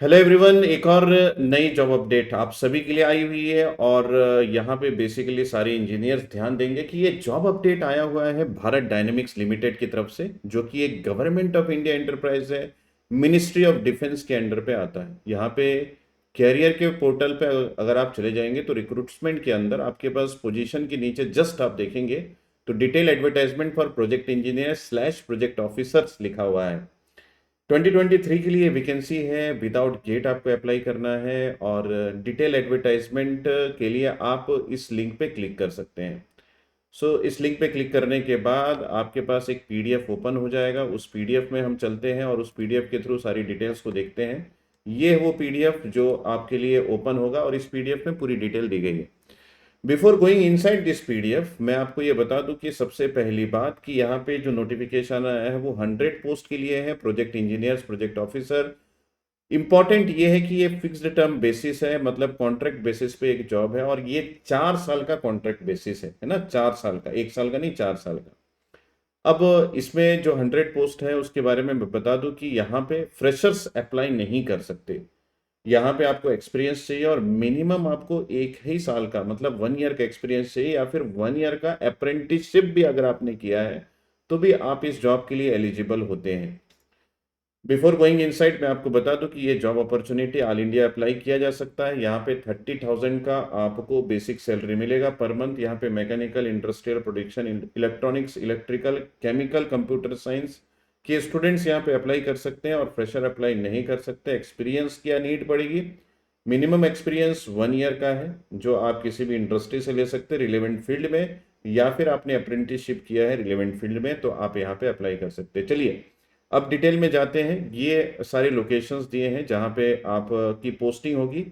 Hello everyone, एक और नई जॉब अपडेट आप सभी के लिए आई हुई है। और यहाँ पे बेसिकली सारे इंजीनियर्स ध्यान देंगे कि ये जॉब अपडेट आया हुआ है भारत डायनेमिक्स लिमिटेड की तरफ से, जो कि एक गवर्नमेंट ऑफ इंडिया एंटरप्राइज है। मिनिस्ट्री ऑफ डिफेंस के अंडर पे आता है। यहाँ पे कैरियर के पोर्टल पे अगर आप चले जाएंगे तो रिक्रूटमेंट के अंदर आपके पास पोजीशन के नीचे जस्ट आप देखेंगे तो detail advertisement for project engineer slash project officers लिखा हुआ है। 2023 के लिए वैकेंसी है। विदाउट गेट आपको अप्लाई करना है और डिटेल एडवर्टाइजमेंट के लिए आप इस लिंक पे क्लिक कर सकते हैं। इस लिंक पे क्लिक करने के बाद आपके पास एक पीडीएफ ओपन हो जाएगा। उस पीडीएफ में हम चलते हैं और उस पीडीएफ के थ्रू सारी डिटेल्स को देखते हैं। ये वो पीडीएफ जो आपके लिए ओपन होगा और इस पीडीएफ में पूरी डिटेल दी गई है। Before going inside this PDF, मैं आपको ये बता दूं कि सबसे पहली बात कि यहाँ पे जो नोटिफिकेशन आया है वो 100 पोस्ट के लिए है, project engineers, project officer. Important ये है कि ये फिक्स्ड टर्म बेसिस है, मतलब कॉन्ट्रैक्ट बेसिस पे एक जॉब है और ये 4 साल का कॉन्ट्रैक्ट बेसिस है ना। 4 साल का, 1 साल का नहीं, 4 साल का। अब इसमें जो 100 पोस्ट है उसके बारे में मैं बता दूं कि यहाँ पे फ्रेशर्स अप्लाई नहीं कर सकते। यहाँ पे आपको एक्सपीरियंस चाहिए और मिनिमम आपको 1 ही साल का, मतलब 1 ईयर का एक्सपीरियंस चाहिए, या फिर 1 ईयर का अप्रेंटिसशिप भी अगर आपने किया है तो भी आप इस जॉब के लिए एलिजिबल होते हैं। बिफोर गोइंग इनसाइड, मैं आपको बता दूं कि ये job opportunity all India apply किया जा सकता है। यहाँ पे 30,000 का आपको बेसिक सैलरी मिलेगा पर मंथ। यहाँ पे mechanical, industrial, production, electronics, electrical, chemical, computer science के स्टूडेंट्स यहाँ पे अप्लाई कर सकते हैं और फ्रेशर अप्लाई नहीं कर सकते। एक्सपीरियंस की नीड पड़ेगी। मिनिमम एक्सपीरियंस 1 ईयर का है, जो आप किसी भी इंडस्ट्री से ले सकते हैं रिलेवेंट फील्ड में, या फिर आपने अप्रेंटिसशिप किया है रिलेवेंट फील्ड में तो आप यहाँ पे अप्लाई कर सकते हैं। चलिए अब डिटेल में जाते हैं। ये सारे लोकेशंस दिए हैं जहाँ पे आप की पोस्टिंग होगी।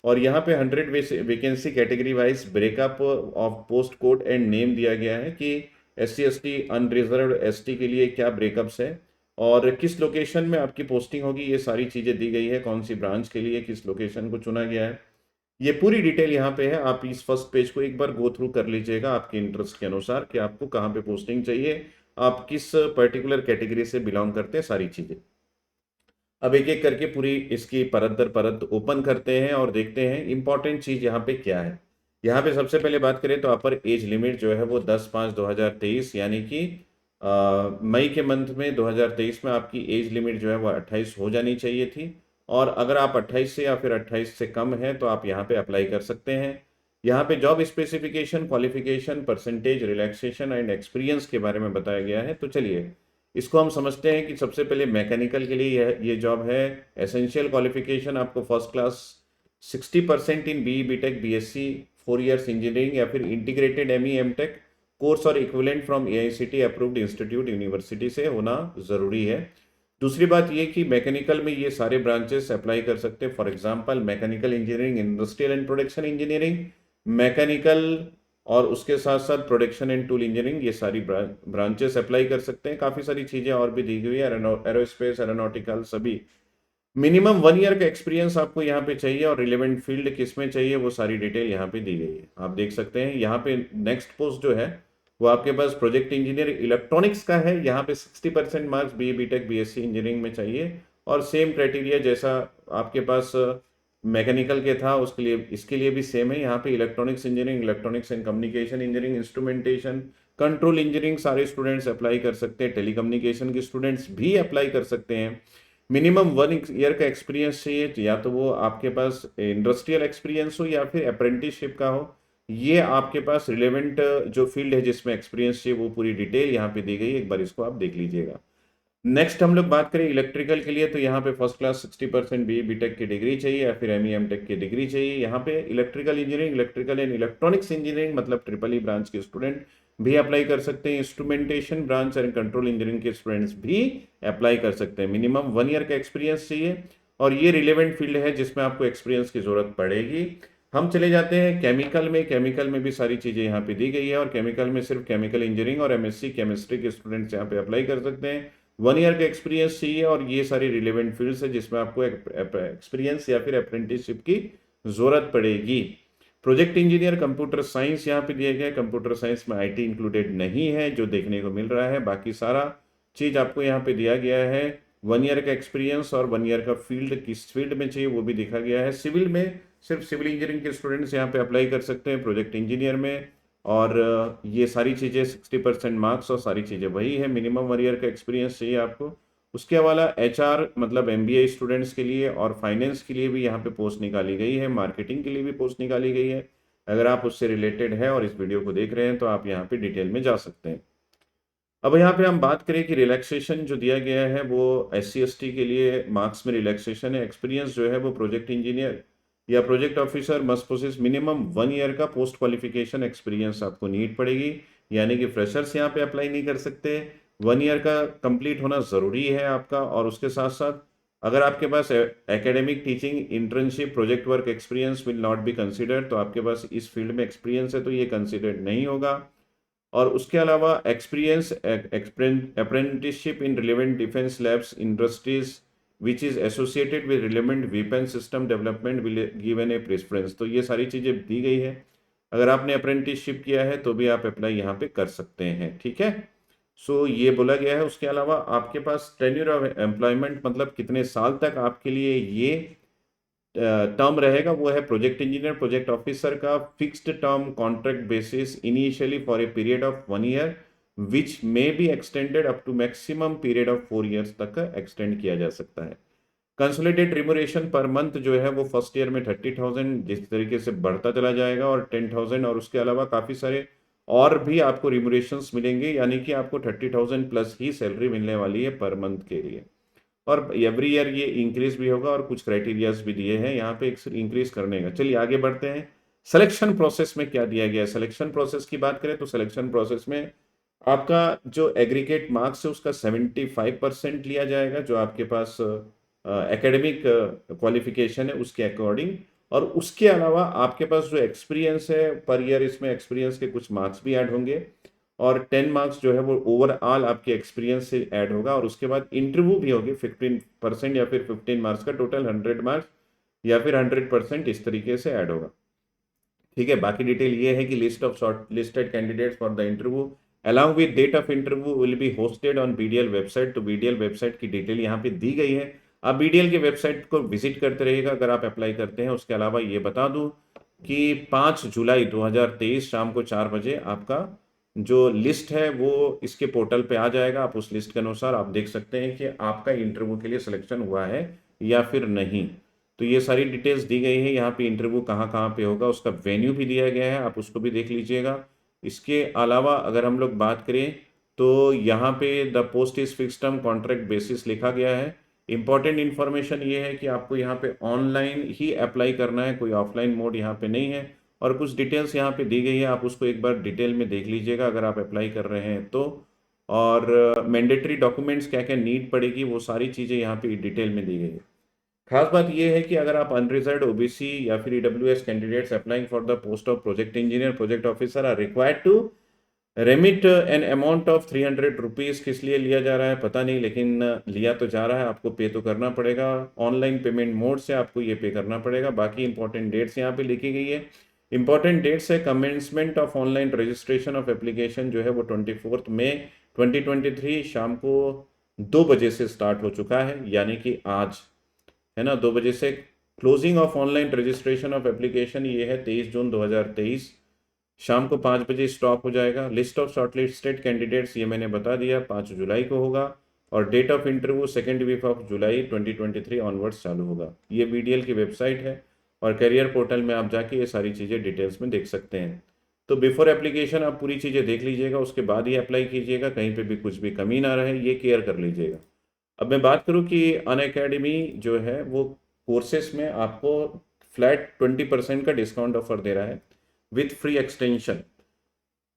और यहाँ पे 100 vacancy category wise breakup of post code and name दिया गया है कि SC ST अनरिजर्व्ड ST के लिए क्या ब्रेकअप्स है और किस लोकेशन में आपकी पोस्टिंग होगी। ये सारी चीज़ें दी गई है, कौन सी ब्रांच के लिए किस लोकेशन को चुना गया है। ये पूरी डिटेल यहाँ पे है। आप इस फर्स्ट पेज को एक बार गो थ्रू कर लीजिएगा आपके इंटरेस्ट के अनुसार कि आपको कहाँ पे पोस्टिंग चाहिए, आप किस पर्टिकुलर कैटेगरी से बिलोंग करते हैं, सारी चीजें। अब एक एक करके पूरी इसकी परत दर परत ओपन करते हैं और देखते हैं इंपॉर्टेंट चीज यहाँ पे क्या है। यहाँ पे सबसे पहले बात करें तो अपर एज लिमिट जो है वो 10/5/2023, यानी कि मई के मंथ में 2023 में आपकी एज लिमिट जो है वो 28 हो जानी चाहिए थी। और अगर आप 28 से या फिर 28 से कम है तो आप यहाँ पे अप्लाई कर सकते हैं। यहाँ पे job specification, qualification, percentage, relaxation and experience के बारे में बताया गया है। तो चलिए इसको हम समझते हैं कि सबसे पहले मैकेनिकल के लिए ये जॉब है। एसेंशियल क्वालिफिकेशन आपको first class 60% in BE BTech BSc 4 years engineering या फिर इंटीग्रेटेड ME MTech कोर्स और equivalent from AICTE approved institute university से होना जरूरी है। दूसरी बात ये कि मैकेनिकल में ये सारे ब्रांचेस अप्लाई कर सकते हैं। For example mechanical engineering, industrial and production engineering, mechanical और उसके साथ साथ प्रोडक्शन एंड टूल इंजीनियरिंग, ये सारी ब्रांचेस अप्लाई कर सकते हैं। काफ़ी सारी चीज़ें और भी दी गई है, एरोस्पेस, एरोनॉटिकल, सभी। मिनिमम 1 ईयर का एक्सपीरियंस आपको यहाँ पे चाहिए और रिलेवेंट फील्ड किस में चाहिए वो सारी डिटेल यहाँ पे दी गई है, आप देख सकते हैं। यहाँ पे नेक्स्ट पोस्ट जो है वो आपके पास प्रोजेक्ट इंजीनियर इलेक्ट्रॉनिक्स का है। यहाँ पे 60% marks BE BTech BSc engineering में चाहिए और सेम क्राइटेरिया जैसा आपके पास मैकेनिकल के था उसके लिए इसके लिए भी सेम है। यहाँ पे electronics engineering, electronics and communication engineering, instrumentation, control engineering सारे स्टूडेंट्स अप्लाई कर सकते हैं। टेलीकम्युनिकेशन के स्टूडेंट्स भी अप्लाई कर सकते हैं। मिनिमम 1 ईयर का एक्सपीरियंस चाहिए, या तो वो आपके पास इंडस्ट्रियल एक्सपीरियंस हो या फिर अप्रेंटिसशिप का हो। ये आपके पास रिलेवेंट जो फील्ड है जिसमें एक्सपीरियंस चाहिए वो पूरी डिटेल यहाँ पे दी गई है, एक बार इसको आप देख लीजिएगा। नेक्स्ट हम लोग बात करें इलेक्ट्रिकल के लिए तो यहाँ पे फर्स्ट क्लास 60% BE BTech की डिग्री चाहिए या फिर ME MTech की डिग्री चाहिए। यहाँ पे electrical engineering, electrical and electronics engineering मतलब ट्रिपल ई ब्रांच के स्टूडेंट भी अप्लाई कर सकते हैं। Instrumentation branch and control engineering के स्टूडेंट्स भी अप्लाई कर सकते हैं। मिनिमम 1 ईयर का एक्सपीरियंस चाहिए और ये रिलेवेंट फील्ड है जिसमें आपको एक्सपीरियंस की जरूरत पड़ेगी। हम चले जाते हैं केमिकल में। केमिकल में भी सारी चीज़ें यहाँ पे दी गई है और केमिकल में सिर्फ केमिकल इंजीनियरिंग और MSc केमिस्ट्री के स्टूडेंट्स यहाँ पे अप्लाई कर सकते हैं। 1 ईयर का एक्सपीरियंस चाहिए और ये सारी रिलेवेंट फील्ड्स है जिसमें आपको एक्सपीरियंस या फिर अप्रेंटिसशिप की जरूरत पड़ेगी। प्रोजेक्ट इंजीनियर कंप्यूटर साइंस यहाँ पे दिया गया है। कंप्यूटर साइंस में IT इंक्लूडेड नहीं है जो देखने को मिल रहा है, बाकी सारा चीज आपको यहाँ पे दिया गया है। 1 ईयर का एक्सपीरियंस और 1 ईयर का फील्ड किस फील्ड में चाहिए वो भी देखा गया है। सिविल में सिर्फ सिविल इंजीनियरिंग के स्टूडेंट्स यहाँ पे अप्लाई कर सकते हैं, प्रोजेक्ट इंजीनियर में। और ये सारी चीज़ें 60% मार्क्स और सारी चीज़ें वही है, मिनिमम 1 ईयर का एक्सपीरियंस चाहिए आपको। उसके अलावा एचआर मतलब एमबीए स्टूडेंट्स के लिए और फाइनेंस के लिए भी यहाँ पे पोस्ट निकाली गई है, मार्केटिंग के लिए भी पोस्ट निकाली गई है। अगर आप उससे रिलेटेड है और इस वीडियो को देख रहे हैं तो आप यहाँ पे डिटेल में जा सकते हैं। अब यहाँ पे हम बात करें कि रिलैक्सेशन जो दिया गया है वो SC ST के लिए मार्क्स में रिलैक्सेशन है। एक्सपीरियंस जो है वो प्रोजेक्ट इंजीनियर या project officer must possess minimum 1 year का पोस्ट क्वालिफिकेशन एक्सपीरियंस आपको नीड पड़ेगी, यानी कि फ्रेशर्स यहाँ पे अप्लाई नहीं कर सकते। 1 ईयर का कंप्लीट होना ज़रूरी है आपका। और उसके साथ साथ अगर आपके पास academic teaching internship project work experience will not be considered, तो आपके पास इस फील्ड में एक्सपीरियंस है तो ये कंसिडर्ड नहीं होगा। और उसके अलावा experience apprenticeship in relevant defence labs industries which is associated with relevant weapon system development will given A preference, तो ये सारी चीज़ें दी गई है। अगर आपने अप्रेंटिसशिप किया है तो भी आप अप्लाई यहाँ पे कर सकते हैं, ठीक है। सो ये बोला गया है। उसके अलावा आपके पास टेन्यूर ऑफ एम्प्लॉयमेंट मतलब कितने साल तक आपके लिए ये टर्म रहेगा, वो है प्रोजेक्ट इंजीनियर प्रोजेक्ट ऑफिसर का fixed term contract basis initially for a period of 1 year which may be extended up to maximum period of 4 years तक एक्सटेंड किया जा सकता है। कंसोलिडेटेड रिम्यूनरेशन पर मंथ जो है वो फर्स्ट ईयर में 30,000 जिस तरीके से बढ़ता चला जाएगा और 10,000, और उसके अलावा काफ़ी सारे और भी आपको रिम्यूनरेशंस मिलेंगे, यानी कि आपको 30,000 प्लस ही सैलरी मिलने वाली है पर मंथ के लिए। और एवरी ईयर ये इंक्रीज भी होगा और कुछ क्राइटेरियाज भी दिए हैं यहाँ पे इंक्रीज करने का। चलिए आगे बढ़ते हैं। सिलेक्शन प्रोसेस में क्या दिया गया है। सिलेक्शन प्रोसेस की बात करें तो सिलेक्शन प्रोसेस में आपका जो एग्रीगेट मार्क्स है उसका 75% लिया जाएगा, जो आपके पास एकेडमिक क्वालिफिकेशन है उसके अकॉर्डिंग। और उसके अलावा आपके पास जो एक्सपीरियंस है पर ईयर, इसमें एक्सपीरियंस के कुछ मार्क्स भी ऐड होंगे और 10 मार्क्स जो है वो ओवरऑल आपके एक्सपीरियंस से ऐड होगा। और उसके बाद इंटरव्यू भी होगी 15% या फिर 15 मार्क्स का, टोटल 100 मार्क्स या फिर 100% इस तरीके से ऐड होगा, ठीक है। बाकी डिटेल ये है कि list of short listed candidates for the interview along with date of interview will be hosted on BDL website. तो BDL वेबसाइट की डिटेल यहाँ पे दी गई है, आप BDL के वेबसाइट को विजिट करते रहिएगा अगर आप अप्लाई करते हैं। उसके अलावा ये बता दूं कि 5 जुलाई 2023 शाम को 4 बजे आपका जो लिस्ट है वो इसके पोर्टल पे आ जाएगा। आप उस लिस्ट के अनुसार आप देख सकते हैं कि आपका इंटरव्यू के लिए सिलेक्शन हुआ है या फिर नहीं। तो ये सारी डिटेल्स दी गई है। यहाँ पे इंटरव्यू कहाँ कहाँ पे होगा, उसका वेन्यू भी दिया गया है, आप उसको भी देख लीजिएगा। इसके अलावा अगर हम लोग बात करें तो यहाँ पे the post is fix term contract basis लिखा गया है। इंपॉर्टेंट इन्फॉर्मेशन ये है कि आपको यहाँ पे ऑनलाइन ही अप्लाई करना है, कोई ऑफलाइन मोड यहाँ पे नहीं है। और कुछ डिटेल्स यहाँ पे दी गई है, आप उसको एक बार डिटेल में देख लीजिएगा अगर आप अप्लाई कर रहे हैं तो। और मैंडेटरी डॉक्यूमेंट्स क्या क्या नीड पड़ेगी वो सारी चीज़ें यहाँ पे डिटेल में दी गई है। खास बात यह है कि अगर आप अनरिजर्व्ड OBC या फिर EWS candidates applying for the post of project engineer project officer are required to remit an amount of 300 rupees. किस लिए लिया जा रहा है पता नहीं, लेकिन लिया तो जा रहा है, आपको पे तो करना पड़ेगा। ऑनलाइन पेमेंट मोड से आपको ये पे करना पड़ेगा। बाकी इंपॉर्टेंट डेट्स यहाँ पे लिखी गई है। इंपॉर्टेंट डेट्स है commencement of online registration of application जो है वो 24 मई 2023 शाम को 2 बजे से स्टार्ट हो चुका है, यानी कि आज है ना 2 बजे से। Closing of online registration of application ये है 23 जून 2023 शाम को 5 बजे स्टॉप हो जाएगा। लिस्ट ऑफ शॉर्टलिस्टेड कैंडिडेट्स ये मैंने बता दिया 5 जुलाई को होगा। और date of interview 2nd week of July 2023 onwards चालू होगा। ये BDL की वेबसाइट है और करियर पोर्टल में आप जाके ये सारी चीज़ें डिटेल्स में देख सकते हैं। तो बिफोर एप्लीकेशन आप पूरी चीज़ें देख लीजिएगा, उसके बाद ही अप्लाई कीजिएगा, कहीं पे भी कुछ भी कमी ना रहे ये केयर कर लीजिएगा। अब मैं बात करूं कि अनअकैडमी जो है वो कोर्सेस में आपको फ्लैट 20% का डिस्काउंट ऑफर दे रहा है विथ फ्री एक्सटेंशन।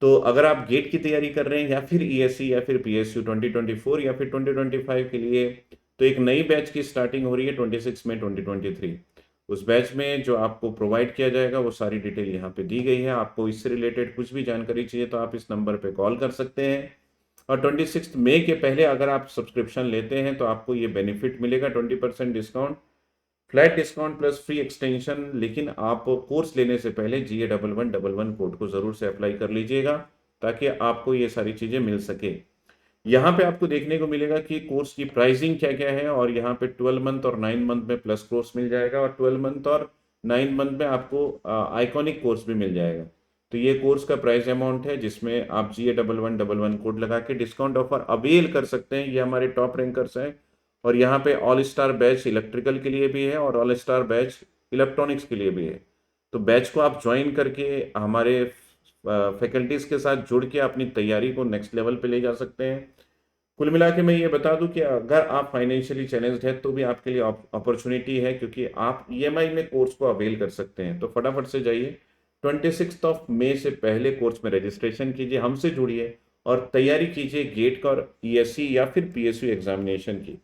तो अगर आप गेट की तैयारी कर रहे हैं या फिर ESE या फिर PSU 2024 या फिर 2025 के लिए, तो एक नई बैच की स्टार्टिंग हो रही है 26 मई 2023। उस बैच में जो आपको प्रोवाइड किया जाएगा वो सारी डिटेल यहाँ पे दी गई है। आपको इससे रिलेटेड कुछ भी जानकारी चाहिए तो आप इस नंबर पे कॉल कर सकते हैं। और 26 मई के पहले अगर आप सब्सक्रिप्शन लेते हैं तो आपको ये बेनिफिट मिलेगा 20% discount, flat discount plus free extension. लेकिन आप कोर्स लेने से पहले GA1111 कोड को ज़रूर से अप्लाई कर लीजिएगा ताकि आपको ये सारी चीज़ें मिल सके। यहाँ पे आपको देखने को मिलेगा कि कोर्स की प्राइसिंग क्या क्या है, और यहाँ पे 12 मंथ और 9 मंथ में प्लस कोर्स मिल जाएगा, और 12 मंथ और 9 मंथ में आपको आइकॉनिक कोर्स भी मिल जाएगा। तो ये कोर्स का प्राइस अमाउंट है, जिसमें आप GA1111 कोड लगा के डिस्काउंट ऑफर अवेल कर सकते हैं। ये हमारे टॉप रैंकर्स हैं, और यहाँ पे ऑल स्टार बैच इलेक्ट्रिकल के लिए भी है और ऑल स्टार बैच इलेक्ट्रॉनिक्स के लिए भी है। तो बैच को आप ज्वाइन करके हमारे फैकल्टीज के साथ जुड़ के अपनी तैयारी को नेक्स्ट लेवल पे ले जा सकते हैं। कुल मिला के मैं ये बता दूं कि अगर आप फाइनेंशियली चैलेंज्ड है तो भी आपके लिए अपॉर्चुनिटी है, क्योंकि आप ईएमआई में कोर्स को अवेल कर सकते हैं। तो फटाफट से जाइए, 26 मई से पहले कोर्स में रजिस्ट्रेशन कीजिए, हमसे जुड़िए और तैयारी कीजिए गेट का और ईएससी या फिर पीएसयू एग्जामिनेशन की।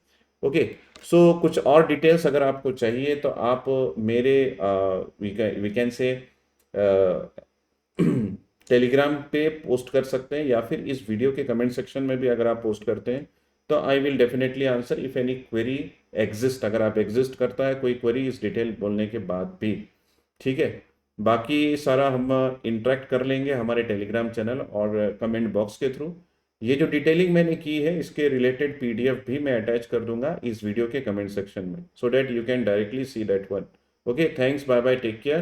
ओके। सो कुछ और डिटेल्स अगर आपको चाहिए तो आप मेरे वी कैन से टेलीग्राम पे पोस्ट कर सकते हैं, या फिर इस वीडियो के कमेंट सेक्शन में भी अगर आप पोस्ट करते हैं तो I will definitely answer if any query exist, अगर आप एग्जिस्ट करता है कोई क्वेरी इस डिटेल बोलने के बाद भी। ठीक है। बाकी सारा हम इंटरेक्ट कर लेंगे हमारे टेलीग्राम चैनल और कमेंट बॉक्स के थ्रू। ये जो डिटेलिंग मैंने की है इसके रिलेटेड पीडीएफ भी मैं अटैच कर दूंगा इस वीडियो के कमेंट सेक्शन में, so that you can directly see that one. Okay, thanks, bye bye, take care.